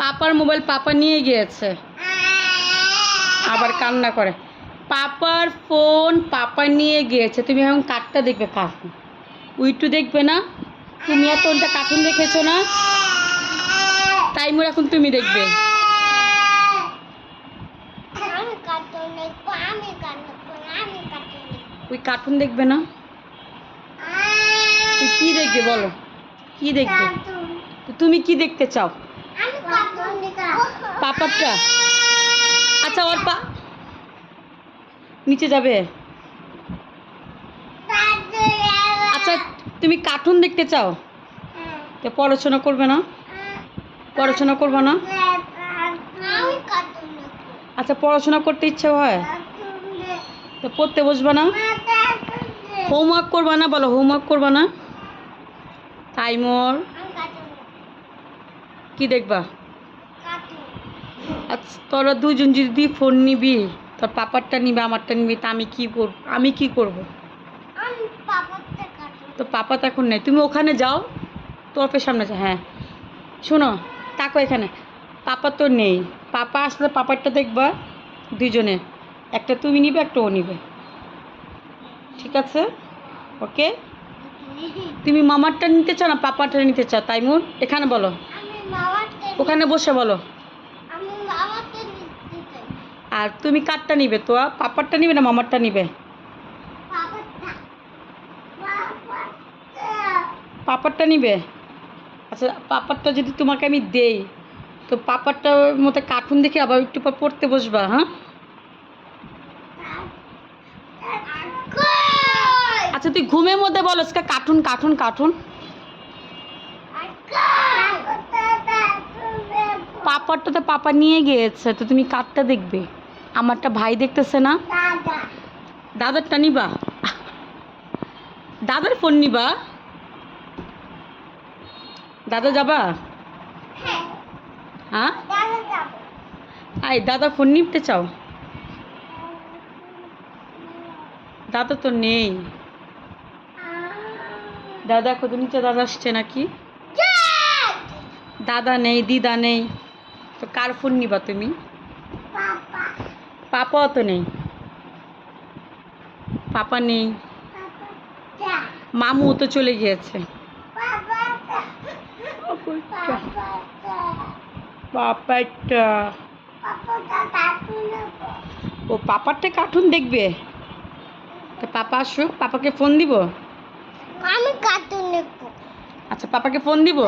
পাপার মোবাইল পাপা নিয়ে গিয়েছে, আবার কান্না করে। পাপার ফোন পাপা নিয়ে গিয়েছে। তুমি এখন কার্টুনটা দেখবে, কার্টুন উইটু দেখবে না? তুমি এতটা কার্টুন দেখেছো না, তাইমুর এখন তুমি দেখবে। ওই কার্টুন দেখবে না, তুই কি দেখবে বলো, কি দেখবে? তুমি কি দেখতে চাও? পাপারটা? আচ্ছা, ওর নিচে যাবে। আচ্ছা, তুমি কার্টুন দেখতে চাও, তো পড়াশোনা করবে না? পড়াশোনা করবে না? আচ্ছা, পড়াশোনা করতে ইচ্ছে হয় তো পড়তে বসবে না? হোমওয়ার্ক করবা না? বলো, হোমওয়ার্ক করবা না? তাইমুর কি দেখবা? আচ্ছা, তোরা দুজন যদি ফোন নিবি, তোর পাপারটা নিবি আমারটা নিবি, তা আমি কি করব? আমি কি করব? তো পাপা তো এখন নেই, তুমি ওখানে যাও, তোর সামনে যাও। হ্যাঁ শোনো, তাকো এখানে, পাপা তো নেই। পাপা আসলে পাপারটা দেখবা দুজনে, একটা তুমি নিবে একটা ও নিবে, ঠিক আছে? ওকে, তুমি মামারটা নিতে চাও না পাপারটা নিতে চাও? তাইমুর এখানে বলো, ওখানে বসে বলো। আর তুমি কারটা নিবে? তো পাপারটা নিবে না মামারটা নিবে? পাপারটা নিবে? আচ্ছা, পাপারটা যদি তোমাকে আমি দেই, তো পাপারটার মতো কার্টুন দেখে আবার একটু পর পড়তে বসবা। হ্যাঁ, আচ্ছা তুই ঘুমের মধ্যে বলো কার্টুন কার্টুন কার্টুন। পাপারটা তো পাপা নিয়ে গিয়েছে, তো তুমি কারটা দেখবে? আমারটা ভাই দেখতেছে না? দাদারটা নিবা? দাদার ফোন নিবা? দাদা যাবা? হ্যাঁ, আই দাদা ফোন নিতে চাও? দাদা তো নেই। দাদা কত নিচে, দাদা আসছে নাকি? দাদা নেই, দিদা নেই, তো কার ফোন নিবা তুমি? পাপাও তো নেই, পাপা নেই, মামু তো চলে গিয়েছে। পাপারটা, ও পাপারটা কার্টুন দেখবে? তো পাপা আসুক, পাপাকে ফোন দিব। আমি কার্টুন দেখব। আচ্ছা, পাপাকে ফোন দিব।